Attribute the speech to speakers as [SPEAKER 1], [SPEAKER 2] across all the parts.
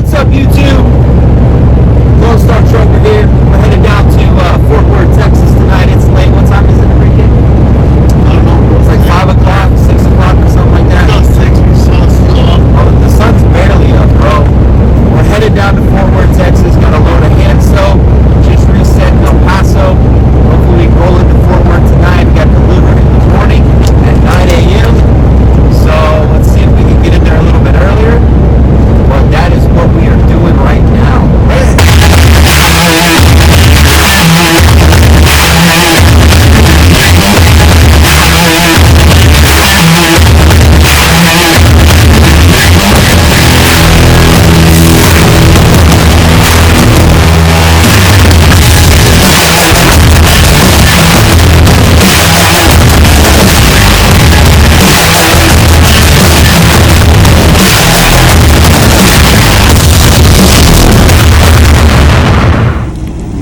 [SPEAKER 1] What's up, YouTube? Lone Star Trucker here. We're headed down to Fort Worth, Texas tonight. It's late. What time is it, Enrique?
[SPEAKER 2] I don't know.
[SPEAKER 1] It's like 5 o'clock, 6 o'clock, or something like that.
[SPEAKER 2] It's about 6, but the sun's still up.
[SPEAKER 1] Oh, the sun's barely up, bro. We're headed down to Fort Worth, Texas. Got a load of hand soap. Just reset in El Paso. Hopefully we can roll into Fort Worth tonight. We got delivered in the morning at 9 a.m. So let's see if we can get in there a little bit earlier. But that is what we are doing right now.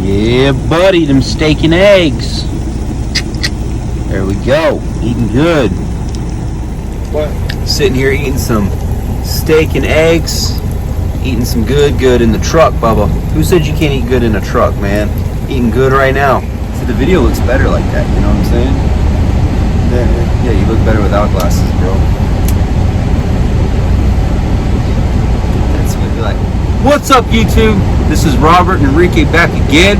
[SPEAKER 1] Yeah, buddy, them steak and eggs. There we go. Eating good.
[SPEAKER 2] What?
[SPEAKER 1] Sitting here eating some steak and eggs. Eating some good in the truck, Bubba. Who said you can't eat good in a truck, man? Eating good right now. See, the video looks better like that, you know what I'm saying? Yeah, you look better without glasses, bro. That's what you like. What's up, YouTube? This is Robert and Enrique back again.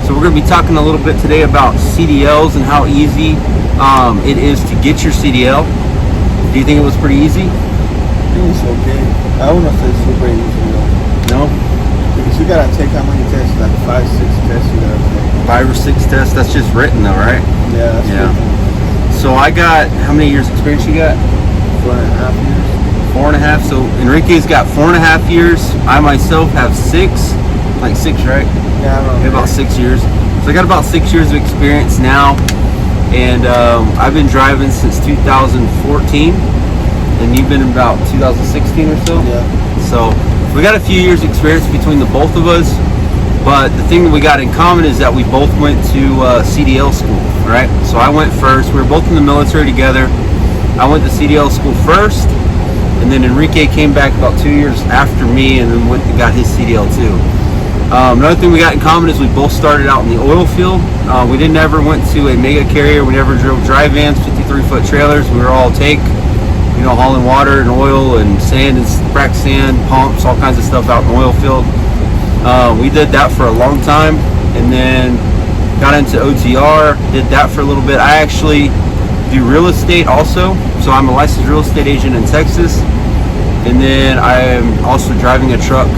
[SPEAKER 1] So we're going to be talking a little bit today about CDLs and how easy it is to get your CDL. Do you think it was pretty easy?
[SPEAKER 2] I think it's okay. I wouldn't say it's super easy though.
[SPEAKER 1] No?
[SPEAKER 2] Because you gotta take how many tests? Like 5, 6 tests you gotta take.
[SPEAKER 1] 5 or 6 tests? That's just written though, right?
[SPEAKER 2] Yeah, that's
[SPEAKER 1] Yeah. So I got, how many years experience you got?
[SPEAKER 2] 4.5 years.
[SPEAKER 1] 4.5. So Enrique's got 4.5 years. I myself have 6. Like 6, right?
[SPEAKER 2] Yeah, I don't know.
[SPEAKER 1] About 6 years. So I got about 6 years of experience now. And I've been driving since 2014. And you've been about 2016 or so?
[SPEAKER 2] Yeah.
[SPEAKER 1] So we got a few years experience between the both of us. But the thing that we got in common is that we both went to CDL school, right? So I went first. We were both in the military together. I went to CDL school first. And then Enrique came back about 2 years after me and then went and got his CDL too. Another thing we got in common is we both started out in the oil field. We never went to a mega carrier. We never drove dry vans, 53-foot trailers. We were all hauling water and oil and sand and frac sand, pumps, all kinds of stuff out in the oil field. We did that for a long time and then got into OTR, did that for a little bit. I actually do real estate also. So I'm a licensed real estate agent in Texas. And then I am also driving a truck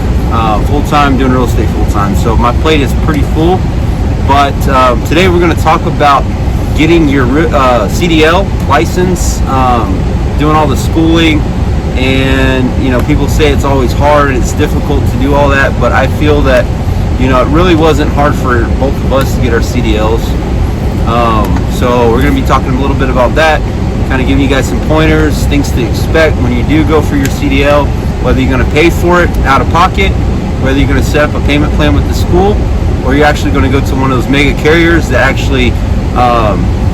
[SPEAKER 1] full-time, doing real estate full-time. So my plate is pretty full. But today we're going to talk about getting your CDL license, doing all the schooling. And, people say it's always hard and it's difficult to do all that. But I feel that, it really wasn't hard for both of us to get our CDLs. So we're going to be talking a little bit about that. Kind of giving you guys some pointers, things to expect when you do go for your CDL, whether you're going to pay for it out of pocket, whether you're going to set up a payment plan with the school, or you're actually going to go to one of those mega carriers that actually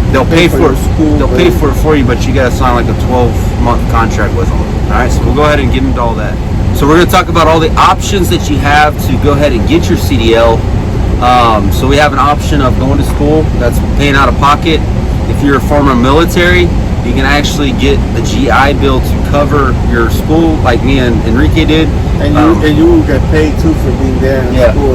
[SPEAKER 1] they'll pay for it. They'll pay for it for you, but you got to sign like a 12-month contract with them. All right, so we'll go ahead and get into all that. So we're going to talk about all the options that you have to go ahead and get your CDL. So we have an option of going to school. That's paying out of pocket. If you're a former military, you can actually get the GI Bill to cover your school, like me and Enrique did.
[SPEAKER 2] And you will get paid too for being there in school.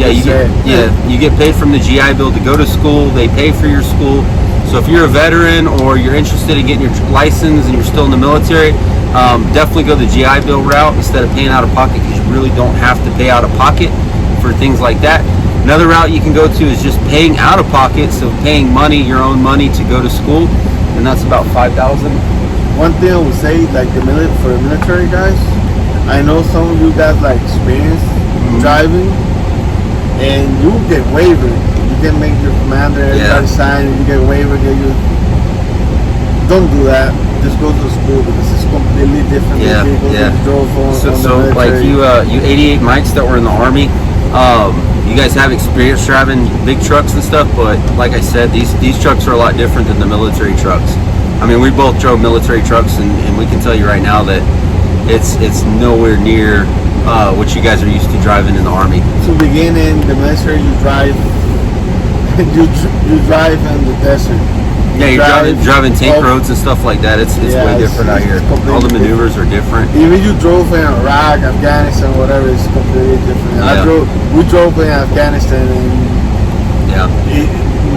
[SPEAKER 1] You get paid from the GI Bill to go to school. They pay for your school. So if you're a veteran or you're interested in getting your license and you're still in the military, definitely go the GI Bill route instead of paying out of pocket, because you really don't have to pay out of pocket for things like that. Another route you can go to is just paying out of pocket, so paying money, your own money, to go to school, and that's about $5,000.
[SPEAKER 2] One thing I would say, like for the military guys, I know some of you guys like experience driving, and you get waiver. You can make your commander everybody sign, and you get waiver. Don't do that. Just go to school, because it's completely different than people that drove on the
[SPEAKER 1] like you 88 mics that were in the Army. You guys have experience driving big trucks and stuff, but like I said, these trucks are a lot different than the military trucks. I mean, we both drove military trucks, and we can tell you right now that it's nowhere near what you guys are used to driving in the Army.
[SPEAKER 2] To begin in the military, you drive. You drive in the desert.
[SPEAKER 1] Yeah, you're driving tank roads and stuff like that. It's way different out here. All the maneuvers are different.
[SPEAKER 2] Even you drove in Iraq, Afghanistan, whatever, it's completely different.
[SPEAKER 1] Yeah.
[SPEAKER 2] We drove in Afghanistan and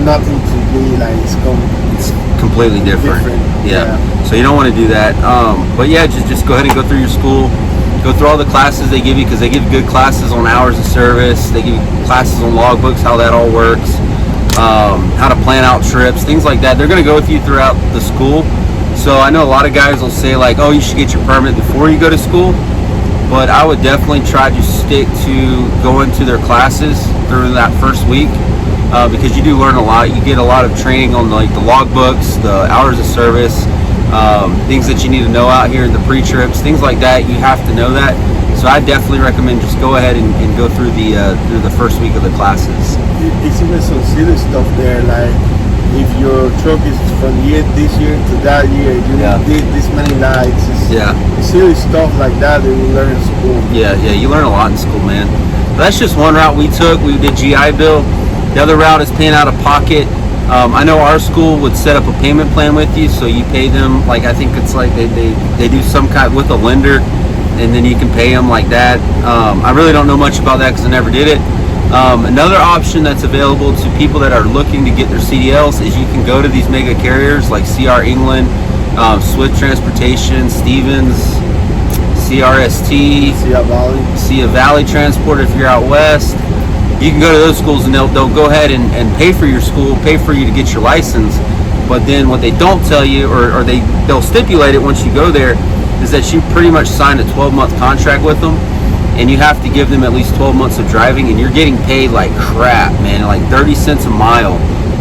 [SPEAKER 2] nothing to be like it's
[SPEAKER 1] completely different. Yeah. So you don't want to do that. But yeah, just go ahead and go through your school. Go through all the classes they give you, because they give good classes on hours of service. They give you classes on logbooks, how that all works. How to plan out trips, things like that. They're going to go with you throughout the school. So I know a lot of guys will say like, oh, you should get your permit before you go to school, but I would definitely try to stick to going to their classes through that first week, because you do learn a lot. You get a lot of training on like the logbooks, the hours of service, things that you need to know out here in the pre-trips, things like that. You have to know that. So I definitely recommend just go ahead and go through the first week of the classes.
[SPEAKER 2] It's even some serious stuff there, like if your truck is from this year to that year, you did this many lights. It's serious stuff like that you learn in school. Yeah,
[SPEAKER 1] you learn a lot in school, man. But that's just one route we took. We did GI Bill. The other route is paying out of pocket. I know our school would set up a payment plan with you, so you pay them, like I think it's like they do some kind with a lender, and then you can pay them like that. I really don't know much about that because I never did it. Another option that's available to people that are looking to get their CDLs is you can go to these mega carriers like CR England, Swift Transportation, Stevens, CRST, Sea Valley Transport if you're out west. You can go to those schools and they'll go ahead and pay for your school, pay for you to get your license. But then what they don't tell you, or they'll stipulate it once you go there, is that you pretty much signed a 12-month contract with them, and you have to give them at least 12 months of driving, and you're getting paid like crap, man, like 30 cents a mile.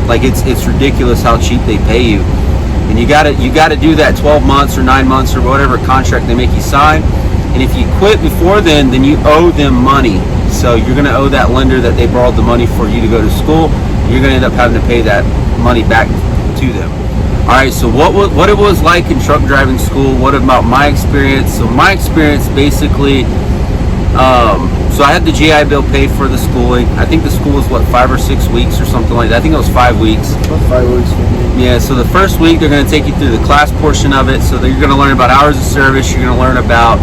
[SPEAKER 1] Like it's ridiculous how cheap they pay you. And you gotta do that 12 months or 9 months or whatever contract they make you sign. And if you quit before then you owe them money. So you're gonna owe that lender that they borrowed the money for you to go to school. You're gonna end up having to pay that money back to them. All right, so what it was like in truck driving school, what about my experience? So my experience basically, so I had the GI Bill paid for the schooling. I think the school was 5 or 6 weeks or something like that. I think it was 5 weeks.
[SPEAKER 2] About 5 weeks for me.
[SPEAKER 1] Yeah, so the first week they're gonna take you through the class portion of it. So you're gonna learn about hours of service, you're gonna learn about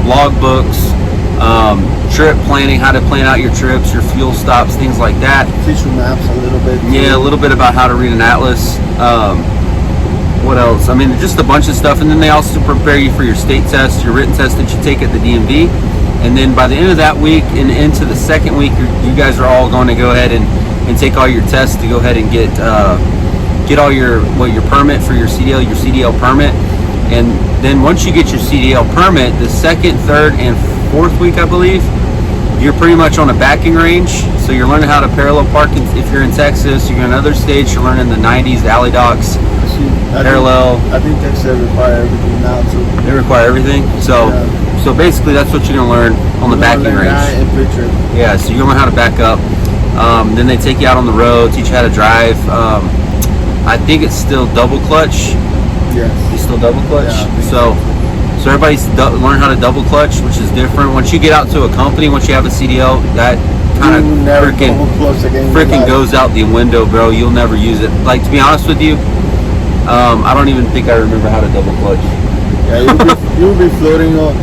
[SPEAKER 1] logbooks, trip planning, how to plan out your trips, your fuel stops, things like that.
[SPEAKER 2] Teach you maps a little bit.
[SPEAKER 1] Yeah, a little bit about how to read an atlas. What else? I mean, just a bunch of stuff. And then they also prepare you for your state test, your written test that you take at the DMV. And then by the end of that week and into the second week, you guys are all going to go ahead and take all your tests to go ahead and get all your permit for your CDL permit. And then once you get your CDL permit, the second, third, and fourth week, I believe, you're pretty much on a backing range. So you're learning how to parallel park if you're in Texas. You're in another states, you're learning the 90s, the alley docks, parallel.
[SPEAKER 2] I think Texas require everything now too.
[SPEAKER 1] They require everything. So basically that's what you're going to learn on the backing range. Yeah, so you're going to learn how to back up. Then they take you out on the road, teach you how to drive. I think it's still double clutch.
[SPEAKER 2] Yes.
[SPEAKER 1] It's still double clutch. Yeah, so everybody's learn how to double clutch, which is different. Once you get out to a company, once you have a CDL, that kind of freaking goes out the window, bro. You'll never use it. Like, to be honest with you, I don't even think I remember how to double clutch.
[SPEAKER 2] Yeah, you'll be floating on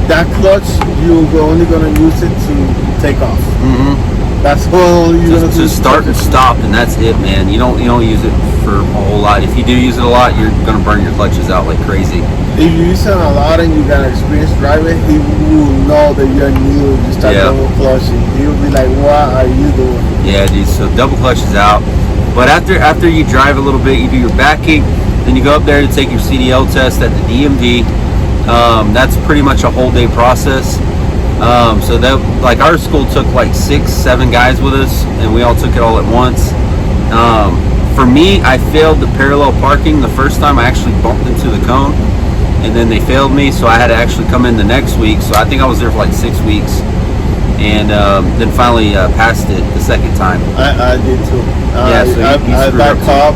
[SPEAKER 2] that clutch. You're only gonna use it to take off.
[SPEAKER 1] Mm-hmm.
[SPEAKER 2] That's all you're gonna do.
[SPEAKER 1] To start and stop, and that's it, man. You don't use it for a whole lot. If you do use it a lot, you're gonna burn your clutches out like crazy.
[SPEAKER 2] If you use it a lot and you got experience driving, he will know that you're new. You start double clutching. He'll be like, "What are you doing?"
[SPEAKER 1] Yeah, dude. So double clutch is out. But after you drive a little bit, you do your backing. Then you go up there to take your CDL test at the DMV. That's pretty much a whole day process. So that, like, our school took like 6, 7 guys with us, and we all took it all at once. For me, I failed the parallel parking the first time. I actually bumped into the cone, and then they failed me, so I had to actually come in the next week. So I think I was there for like 6 weeks, and then finally passed it the second time.
[SPEAKER 2] I did too.
[SPEAKER 1] I
[SPEAKER 2] got caught,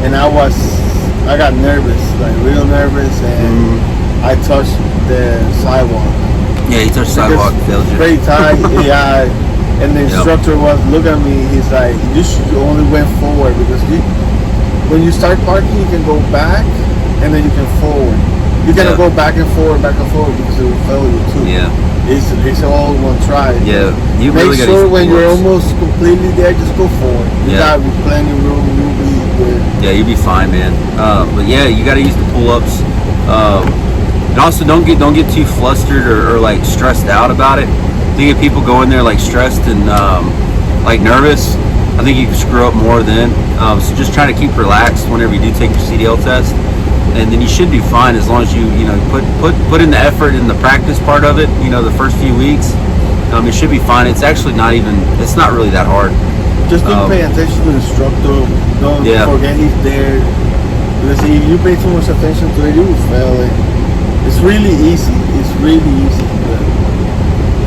[SPEAKER 2] and I got nervous, like real nervous, and I touched the sidewalk.
[SPEAKER 1] Yeah, he touched sidewalk, failed you.
[SPEAKER 2] Straight tie, AI, and the instructor was look at me. He's like, you should only went forward because when you start parking, you can go back and then you can forward. You cannot go back and forward because it will fail you too.
[SPEAKER 1] Yeah.
[SPEAKER 2] It's all one try.
[SPEAKER 1] Yeah, you
[SPEAKER 2] Make
[SPEAKER 1] really got
[SPEAKER 2] sure
[SPEAKER 1] to
[SPEAKER 2] when you're almost completely there, just go forward. You got plenty of room. You'll be good.
[SPEAKER 1] Yeah, you'll be fine, man. But yeah, you got to use the pull-ups. And also, don't get too flustered or like stressed out about it. I think if people go in there like stressed and like nervous, I think you can screw up more then. So just try to keep relaxed whenever you do take your CDL test. And then you should do fine as long as you put in the effort in the practice part of it. The first few weeks, it should be fine. It's actually it's not really that hard.
[SPEAKER 2] Just don't pay attention to the instructor. Don't forget he's there. Because if you pay too much attention to it, you will fail it. It's really easy. It's really easy.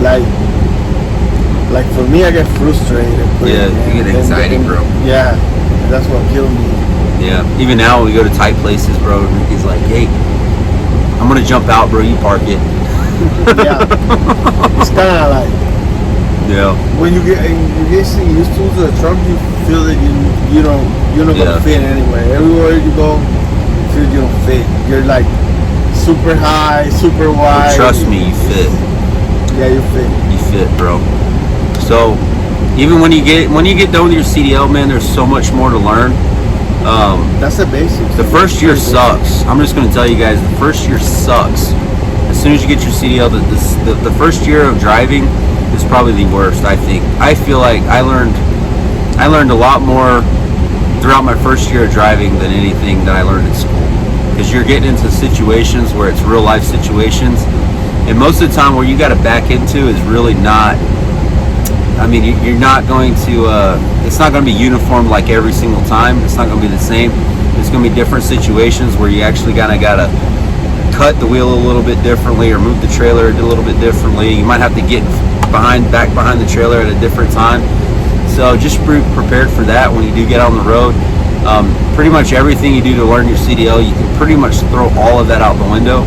[SPEAKER 2] Like for me, I get frustrated.
[SPEAKER 1] Yeah, you get anxiety, bro.
[SPEAKER 2] Yeah, and that's what killed me.
[SPEAKER 1] Yeah, even now when we go to tight places, bro, he's like, hey, I'm gonna jump out, bro, you park it.
[SPEAKER 2] Yeah, it's kind of like, when you get used to the truck, you feel that you're not gonna fit anywhere. Everywhere you go, you feel you don't fit. You're like super high, super wide.
[SPEAKER 1] Well, trust me, you fit.
[SPEAKER 2] Yeah, you fit.
[SPEAKER 1] You fit, bro. So even when you get done with your CDL, man, there's so much more to learn.
[SPEAKER 2] That's the basics.
[SPEAKER 1] The first year sucks. I'm just going to tell you guys, the first year sucks. As soon as you get your CDL, the first year of driving is probably the worst, I think. I feel like I learned a lot more throughout my first year of driving than anything that I learned in school. Because you're getting into situations where it's real life situations. And most of the time where you got to back into is really not, you're not going to, it's not going to be uniform like every single time. It's not going to be the same. It's going to be different situations where you actually got to cut the wheel a little bit differently or move the trailer a little bit differently. You might have to get back behind the trailer at a different time. So just be prepared for that when you do get on the road. Pretty much everything you do to learn your CDL, you can pretty much throw all of that out the window.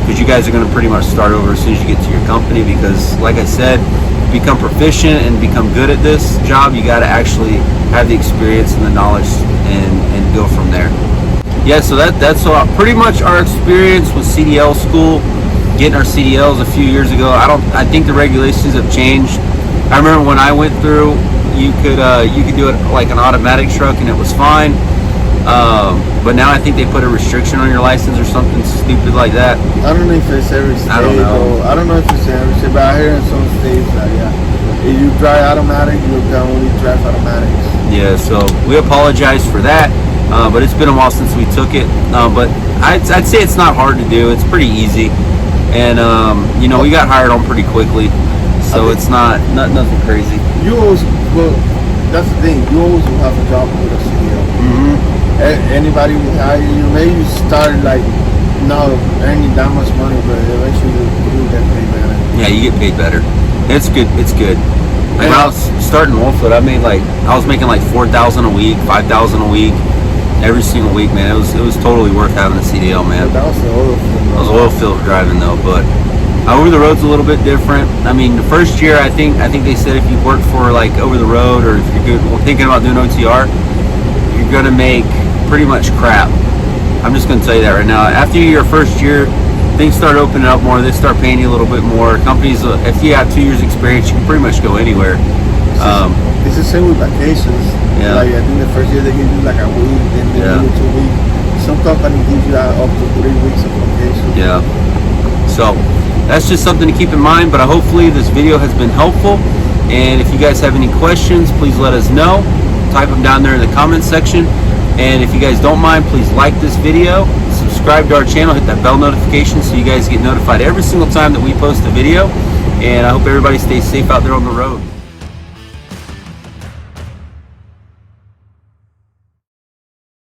[SPEAKER 1] Because you guys are going to pretty much start over as soon as you get to your company, because like I said, become proficient and become good at this job, you got to actually have the experience and the knowledge and go from there. Yeah, so that's pretty much our experience with CDL school, getting our CDLs a few years ago. I think the regulations have changed. I remember when I went through, you could do it like an automatic truck and it was fine. But now I think they put a restriction on your license or something stupid like that.
[SPEAKER 2] I don't know if it's every state. I don't know if it's every state, but I hear in some states that if you drive automatic, you can only drive automatics. Yeah,
[SPEAKER 1] so we apologize for that. But it's been a while since we took it. But I'd say it's not hard to do. It's pretty easy, and we got hired on pretty quickly, so it's not nothing crazy.
[SPEAKER 2] That's the thing. You always will have a job with a CDL. Mm-hmm. Anybody will hire you. Maybe you start like not earning that much money, but eventually you get paid better.
[SPEAKER 1] Yeah, you get paid better. It's good. It's good. Like when I was starting Wolfwood, I was making like $4,000 a week, $5,000 a week, every single week, man. It was totally worth having a CDL, man.
[SPEAKER 2] That was the oil field.
[SPEAKER 1] That was oil field driving though, but over the road's a little bit different. The first year, I think they said if you work for like over the road or if you're thinking about doing OTR, you're gonna make pretty much crap. I'm just gonna tell you that right now. After your first year, things start opening up more. They start paying you a little bit more. Companies, if you have 2 years experience, you can pretty much go anywhere.
[SPEAKER 2] It's the same with vacations.
[SPEAKER 1] Yeah.
[SPEAKER 2] Like I think the first year they give you like a week, then they give you 2 weeks. Some companies give you up to 3 weeks of vacation.
[SPEAKER 1] Yeah. So that's just something to keep in mind. But hopefully this video has been helpful. And if you guys have any questions, please let us know. Type them down there in the comments section. And if you guys don't mind, please like this video, subscribe to our channel, hit that bell notification so you guys get notified every single time that we post a video. And I hope everybody stays safe out there on the road.